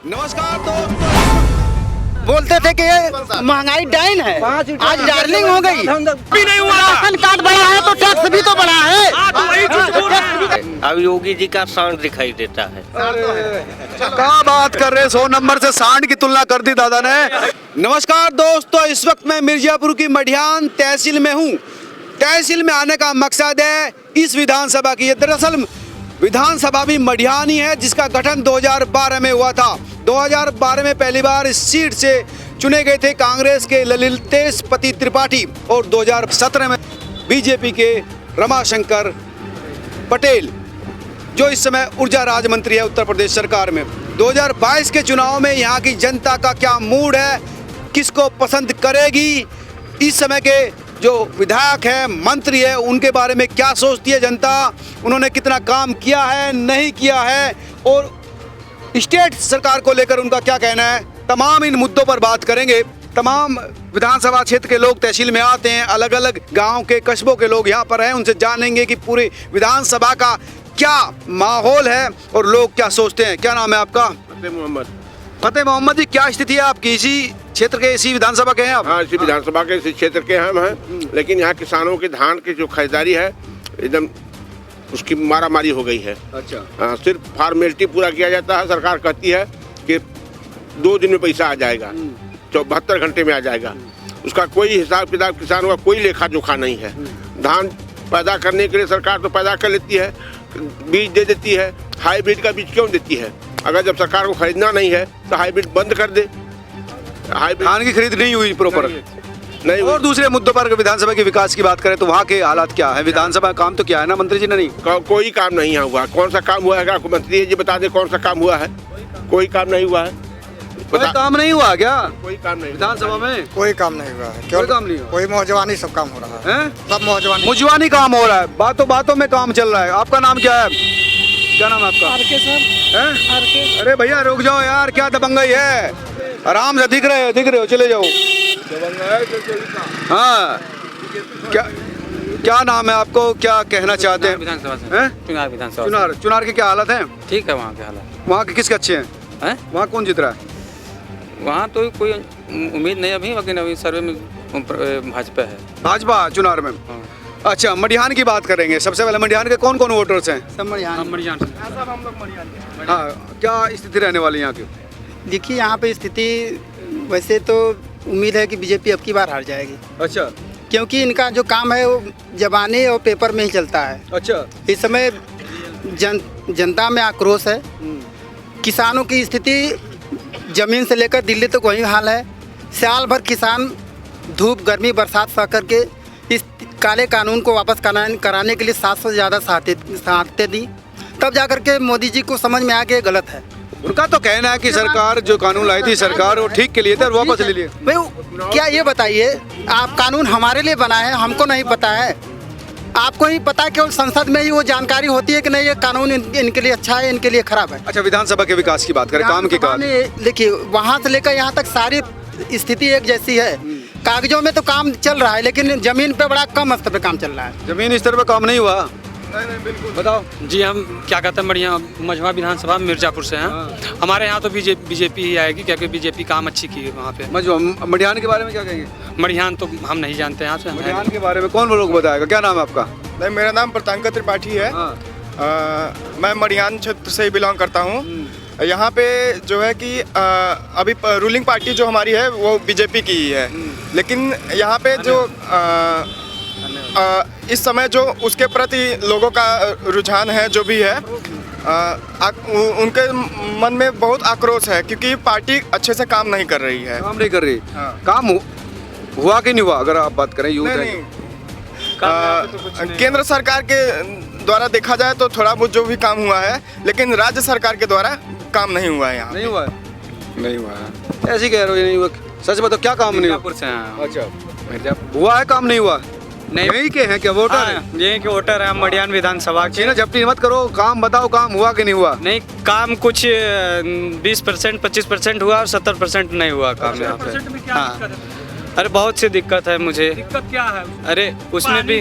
नमस्कार दोस्तों, बोलते थे कि ये महंगाई डाइन है, आज डार्लिंग हो गई। भी नहीं हुआ। राशन कार्ड बढ़ा है तो टैक्स भी तो बढ़ा है। अब योगी जी का सांड दिखाई देता है। क्या बात कर रहे, 100 नंबर से सांड की तुलना कर दी दादा ने। नमस्कार दोस्तों, इस वक्त मैं मिर्जापुर की मडियान तहसील में हूँ। तहसील में आने का मकसद है इस विधानसभा की। दरअसल विधानसभा भी मडियान ही है, जिसका गठन 2012 में हुआ था। 2012 में पहली बार इस सीट से चुने गए थे कांग्रेस के ललितेश पति त्रिपाठी और 2017 में बीजेपी के रमाशंकर पटेल, जो इस समय ऊर्जा राज्य मंत्री है उत्तर प्रदेश सरकार में। 2022 के चुनाव में यहाँ की जनता का क्या मूड है, किसको पसंद करेगी, इस समय के जो विधायक है, मंत्री है, उनके बारे में क्या सोचती है जनता, उन्होंने कितना काम किया है, नहीं किया है, और स्टेट सरकार को लेकर उनका क्या कहना है, तमाम इन मुद्दों पर बात करेंगे। तमाम विधानसभा क्षेत्र के लोग तहसील में आते हैं, अलग अलग गांव के कस्बों के लोग यहाँ पर हैं, उनसे जानेंगे कि पूरी विधानसभा का क्या माहौल है और लोग क्या सोचते हैं। क्या नाम है आपका? फतेह मोहम्मद जी, क्या स्थिति है आपकी? इसी क्षेत्र के, इसी विधानसभा के हैं आप? हाँ, इसी विधानसभा के, इसी क्षेत्र के हम हैं। लेकिन यहाँ किसानों के धान की जो खरीदारी है, एकदम उसकी मारामारी हो गई है। अच्छा। सिर्फ फॉर्मेलिटी पूरा किया जाता है। सरकार कहती है कि 2 दिन में पैसा आ जाएगा, 72 घंटे में आ जाएगा। उसका कोई हिसाब किताब, किसानों का कोई लेखा जोखा नहीं है। धान पैदा करने के लिए सरकार तो पैदा कर लेती है, बीज दे देती है। हाईब्रिड का बीज क्यों देती है? अगर जब सरकार को खरीदना नहीं है तो हाईब्रिड बंद कर दे। हाईब्रिड धान की खरीद नहीं हुई प्रॉपर नहीं। और दूसरे मुद्दों पर विधानसभा के विकास की बात करें तो वहाँ के हालात क्या है? विधानसभा का काम तो क्या है ना, मंत्री जी ने नहीं कोई काम नहीं हुआ। कौन सा काम हुआ है? अगर मंत्री जी बता दे कौन सा काम हुआ है। कोई काम नहीं हुआ है। कोई काम नहीं हुआ क्या कोई काम नहीं विधानसभा में? कोई काम नहीं हुआ है। कोई काम नहीं हुआ। कोई मौजवानी सब काम हो रहा है। सब मौजवानी मुजवानी काम हो रहा है, बातों बातों में काम चल रहा है। आपका नाम क्या है? क्या नाम है आपका? R K sir. हैं? अरे भैया रुक जाओ यार, क्या दबंगई है? आराम से दिख रहे हो, चले जाओ। हाँ, क्या नाम है आपको, क्या कहना चाहते हैं? विधानसभा से। चुनार के क्या हालत है? ठीक है, वहाँ के हालात। वहाँ के किसके अच्छे हैं? वहाँ कौन जीत रहा है? वहाँ तो कोई उम्मीद नहीं अभी, लेकिन अभी सर्वे में भाजपा है। भाजपा चुनार में? हाँ। अच्छा, मडियान की बात करेंगे। सबसे पहले मडियान के कौन कौन वोटर्स हैं? सब मडियान। हाँ, क्या स्थिति रहने वाली यहाँ की? देखिए, यहाँ पे स्थिति वैसे तो उम्मीद है कि बीजेपी अब की बार हार जाएगी। अच्छा। क्योंकि इनका जो काम है वो जबानी और पेपर में ही चलता है। अच्छा। इस समय जनता में आक्रोश है। किसानों की स्थिति जमीन से लेकर दिल्ली तक वही हाल है। साल भर किसान धूप गर्मी बरसात सह करके इस काले कानून को वापस कराने के लिए 700 से ज़्यादा शहादतें दी, तब जाकर के मोदी जी को समझ में आ गया गलत है। उनका तो कहना है कि सरकार जो कानून लाई थी, सरकार वो ठीक के लिए थे और वापस ले लिए। भाई क्या ये बताइए, आप कानून हमारे लिए बनाए हैं, हमको नहीं पता है? आपको ही पता है, केवल संसद में ही वो जानकारी होती है कि नहीं ये कानून इनके लिए अच्छा है, इनके लिए खराब है। अच्छा, विधानसभा के विकास की बात करें, काम की बात। देखिए, वहाँ से लेकर यहाँ तक सारी स्थिति एक जैसी है। कागजों में तो काम चल रहा है, लेकिन जमीन पे बड़ा कम स्तर पे काम चल रहा है। जमीन स्तर पे काम नहीं हुआ। बताओ जी, हम क्या कहते हैं, बढ़िया मझवा विधानसभा मिर्जापुर से हैं। हमारे यहाँ तो बीजेपी ही आएगी, क्योंकि बीजेपी काम अच्छी की है वहाँ पे। मडियान के बारे में क्या कहेंगे? मडियान तो हम नहीं जानते यहाँ से। मडियान के बारे में कौन लोग बताएगा? क्या नाम है आपका? नहीं, मेरा नाम प्रतांकर त्रिपाठी है। मैं मडियान क्षेत्र से बिलोंग करता हूँ। यहाँ पे जो है कि अभी रूलिंग पार्टी जो हमारी है वो बीजेपी की ही है। लेकिन यहाँ पे जो इस समय जो उसके प्रति लोगों का रुझान है, जो भी है, उनके मन में बहुत आक्रोश है, क्योंकि पार्टी अच्छे से काम नहीं कर रही है। काम नहीं कर रही। हाँ। काम हुआ कि नहीं हुआ, अगर आप बात करें यूथ है? केंद्र सरकार के द्वारा देखा जाए तो थोड़ा बहुत जो भी काम हुआ है, लेकिन राज्य सरकार के द्वारा काम नहीं हुआ है। यहाँ नहीं हुआ है? नहीं हुआ है। ऐसे कह रहे हो नहीं हुआ? सच बताओ, क्या काम नहीं हुआ? अच्छा, हुआ है काम नहीं हुआ? नहीं, यही के हैं क्या वोटर? यही के वोटर है हम मडियान विधानसभा के। ना झपटी मत करो, काम बताओ, काम हुआ कि नहीं हुआ? नहीं, काम कुछ 20% 25% हुआ और 70% नहीं हुआ काम यहाँ पे। हाँ, अरे बहुत सी दिक्कत है मुझे। दिक्कत क्या है? अरे उसमें भी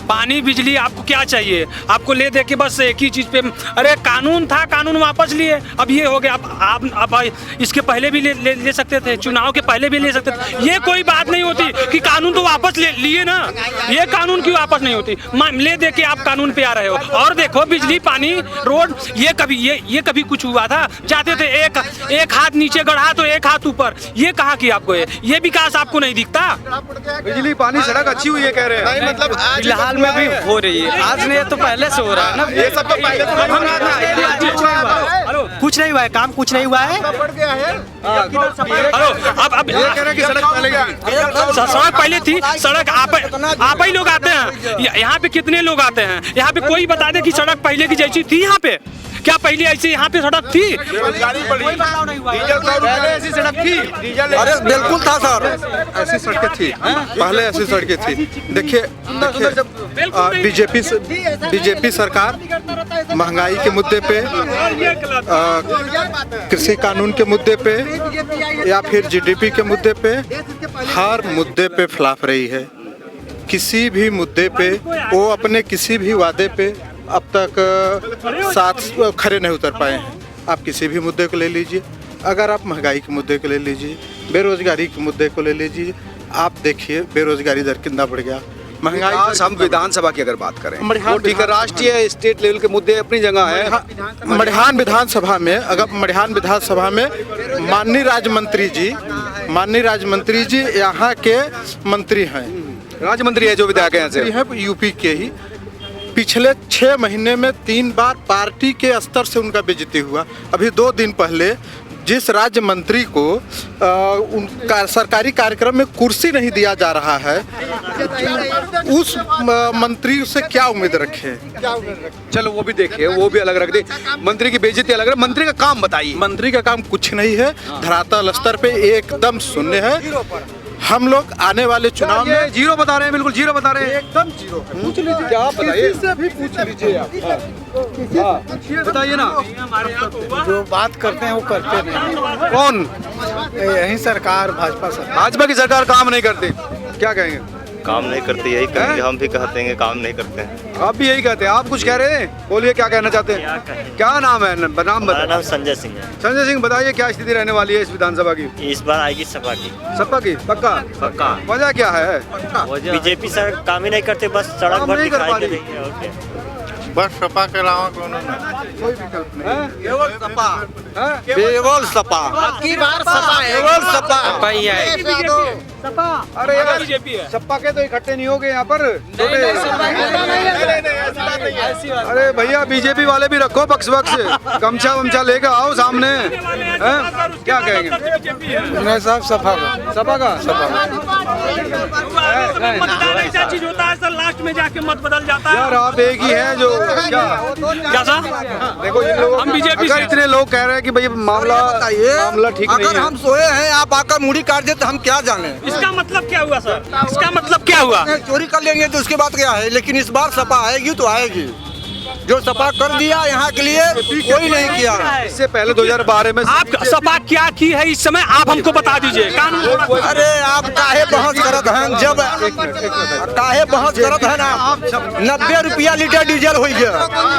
पानी बिजली आपको क्या चाहिए? आपको ले दे के बस एक ही चीज़ पे, अरे कानून था, कानून वापस लिए, अब ये हो गया। आप इसके पहले भी ले सकते थे, चुनाव के पहले भी ले सकते थे। ये कोई बात नहीं होती कि कानून तो वापस ले लिए ना, ये कानून क्यों वापस नहीं होती? ले दे के आप कानून पे आ रहे हो। और देखो बिजली, पानी, रोड, ये कभी कुछ हुआ था? जाते थे एक हाथ नीचे गढ़ा तो एक हाथ ऊपर, ये कहाँ की आपको ये विकास आपको नहीं दिखता? बिजली, पानी, सड़क अच्छी हुई है कह रहे हैं। नहीं मतलब आज फिलहाल में भी हो रही है, आज नहीं तो पहले से हो रहा है ना। ये सब तो पहले तो नहीं हो रहा था। कुछ नहीं हुआ है, काम कुछ नहीं हुआ है। हेलो, अब ये कह रहे हैं कि सड़क पहले की सड़क पहले थी, सड़क आप ही लोग आते हैं यहाँ पे, कितने लोग आते हैं यहाँ पे? कोई बता दे कि सड़क पहले की जैसी थी यहाँ पे? क्या पहले ऐसे यहाँ पे सड़क थी? पहले ऐसी सड़क थी? अरे बिल्कुल था सर, ऐसी सड़कें थी, पहले ऐसी सड़कें थी। देखिए बीजेपी सरकार महंगाई के मुद्दे पे, कृषि कानून के मुद्दे पे या फिर जीडीपी के मुद्दे पे, हर मुद्दे पे फ्लॉप रही है। किसी भी मुद्दे पे वो अपने किसी भी वादे पे अब तक साथ खड़े नहीं उतर पाए हैं। आप किसी भी मुद्दे को ले लीजिए, अगर आप महंगाई के मुद्दे को ले लीजिए, बेरोजगारी के मुद्दे को ले लीजिए, आप देखिए बेरोजगारी दर कितना बढ़ गया, महंगाई। हम विधानसभा की अगर बात करें, वो ठीक है, राष्ट्रीय स्टेट लेवल के मुद्दे अपनी जगह है। मडिहान विधानसभा में, अगर मडिहान विधानसभा में माननीय राज्य मंत्री जी यहाँ के मंत्री हैं, राज्य मंत्री है जो विधायक है यहाँ से, हैं यूपी के ही। पिछले 6 महीने में 3 बार पार्टी के स्तर से उनका बेइज्जती हुआ। अभी 2 दिन पहले जिस राज्य मंत्री को उनका सरकारी कार्यक्रम में कुर्सी नहीं दिया जा रहा है, उस मंत्री से क्या उम्मीद रखे? चलो वो भी देखिए, वो भी अलग रख दे। मंत्री की बेइज्जती अलग है, मंत्री का काम बताइए। मंत्री का काम कुछ नहीं है, धरातल स्तर पे एकदम शून्य है। हम लोग आने वाले चुनाव में जीरो बता रहे हैं, बिल्कुल जीरो बता रहे हैं। एकदम जीरो है। पूछ लीजिए, क्या आप बताइए, किसी से भी पूछ लीजिए आप। बताइए ना। जो बात करते हैं वो करते नहीं। कौन? यही सरकार, भाजपा सरकार। भाजपा की सरकार काम नहीं करती, क्या कहेंगे? काम नहीं करती, यही कहेंगे, हम भी कहते हैं काम नहीं करते हैं। आप भी यही कहते हैं। आप कुछ कह रहे हैं, बोलिए क्या कहना चाहते हैं? क्या नाम है? नाम मेरा बताइए। नाम संजय सिंह है। संजय सिंह, बताइए क्या स्थिति रहने वाली है इस विधानसभा की? इस बार आएगी सपा की। सपा की? पक्का? पक्का। वजह क्या है? बीजेपी सर काम ही नहीं करते, बस सड़क काम भर नहीं कर दिखाई पा दे रही। रही है। और क्या? बस सपा के अलावा कोई विकल्प नहीं। केवल सपा। केवल सपा, की बार सपा है, केवल सपा। अरे यार, सपा के तो इकट्ठे नहीं हो गए यहाँ पर। अरे भैया, बीजेपी वाले भी रखो बक्स, गमछा वमछा लेकर आओ सामने। हैं? क्या कहेंगे? नहीं साहब, सपा का। मतदान ऐसा चीज होता है सर, लास्ट में जाके मत बदल जाता है। यार आप एक ही हैं जो क्या सर? देखो इन लोगों, हम बीजेपी अगर से। इतने लोग कह रहे हैं कि भाई मामला ठीक नहीं अगर है। हम सोए हैं, आप आकर मुड़ी काट देते, हम क्या जाने? इसका मतलब क्या हुआ सर? इसका मतलब क्या हुआ? चोरी कर लेंगे तो उसके बाद क्या है, लेकिन इस बार सपा आएगी तो आएगी। जो सपा कर दिया यहाँ के लिए कोई नहीं किया। इससे पहले 2012 में आप सपा क्या की है इस समय, आप हमको बता दीजिए। कानून अरे आप काहे बहस करत हैं? जब काहे बहस करत हैं ना, 90 रुपया लीटर डीजल हो गया,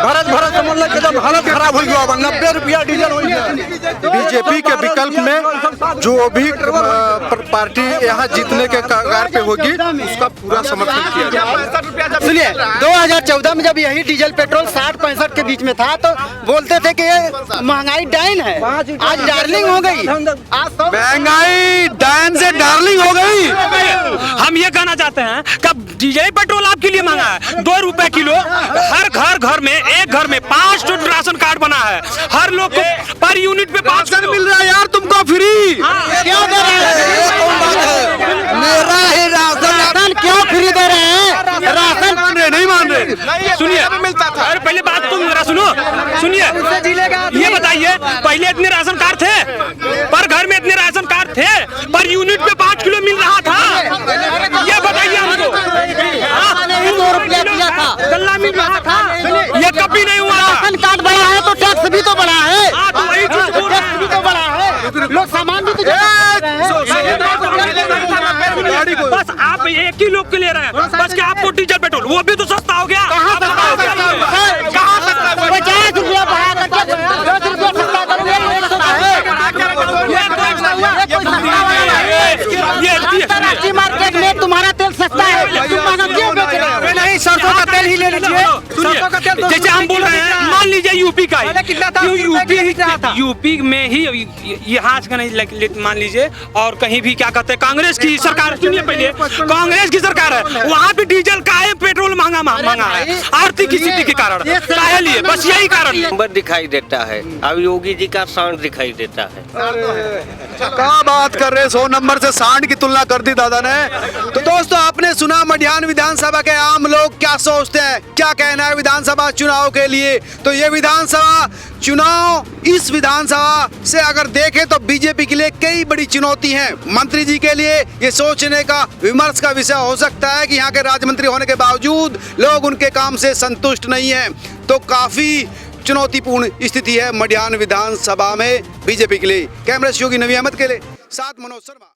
भरत समझ लग एकदम हालत खराब हो गया। 90 रुपया डीजल हो गया। बीजेपी के विकल्प में जो भी पार्टी यहाँ जीतने के कगार पे होगी, उसका पूरा समर्थन किया जाएगा। सुनिए, 2014 में जब यही डीजल पेट्रोल 60-65 के बीच में था तो बोलते थे कि ये महंगाई डाइन है, आज डार्लिंग हो गई। आज तो महंगाई डायन से डार्लिंग हो गई। हम ये कहना चाहते हैं कि डीजल पेट्रोल आपके लिए महंगा है, 2 रुपए किलो। हर घर में, एक घर में 5 टन राशन कार्ड बना है, हर लोग को पर यूनिट पे 5 राशन मिल रहा है यार तुमको फ्री। क्यों दे रहे हैं? मेरा ही राशन क्यों फ्री दे रहे हैं? राशन नहीं मान रहे। सुनिए, अरे पहले बात तो मेरा सुनिए। ये बताइए, पहले इतने राशन कार्ड थे, पर घर में इतने राशन कार्ड थे, पर यूनिट पे 5 किलो मिल रहा था। ये बताइए हमको, 2 रुपया दिया था, गल्ला मिल रहा था, ये कभी नहीं हुआ। राशन कार्ड बढ़ा है तो टैक्स भी तो बढ़ा है। हाँ, तो वही चीज बोल रहे हैं। भी तो बढ़ा है, लोग सामान भी तो बस आप एक ही लोग के ले रहे हैं बस क्या आपको डीजल पेट्रोल वो भी तो सस्ता हो गया। कहाँ सस्ता हो गया? 50 रुपया बढ़ा करके 10 रुपया सस्ता करोगे अंतर्राष्ट्रीय मार्केट में तुम्हारा तेल सस्ता है, तुम महंगा क्यों बेच रहे हो? नहीं, सरसों का तेल ही ले लीजिए। जैसे हम बोल रहे हैं, मान लीजिए यूपी का ही, यूपी में ही यहाँ का नहीं मान लीजिए, और कहीं भी क्या कहते हैं कांग्रेस की सरकार, सुनिए पहले, कांग्रेस की सरकार है, वहाँ पे डीजल का है, पेट्रोल महंगा है आर्थिक स्थिति के कारण, काहे लिए? बस यही कारण नंबर दिखाई देता है, अब योगी जी का सांड दिखाई देता है। क्या बात कर रहे, 100 नंबर से सांड की तुलना कर दी दादा ने। तो दोस्तों आपने सुना मडिहान विधानसभा के आम लोग क्या सोचते हैं, क्या कहना है विधानसभा चुनाव के लिए। तो ये विधानसभा चुनाव, इस विधानसभा से अगर देखें तो बीजेपी के लिए कई बड़ी चुनौती है। मंत्री जी के लिए ये सोचने का, विमर्श का विषय हो सकता है कि यहाँ के राज्य मंत्री होने के बावजूद लोग उनके काम से संतुष्ट नहीं है। तो काफी चुनौतीपूर्ण स्थिति है मडिहान विधानसभा में बीजेपी के लिए। कैमरा सहयोगी नवी अहमद के लिए साथ मनोज शर्मा।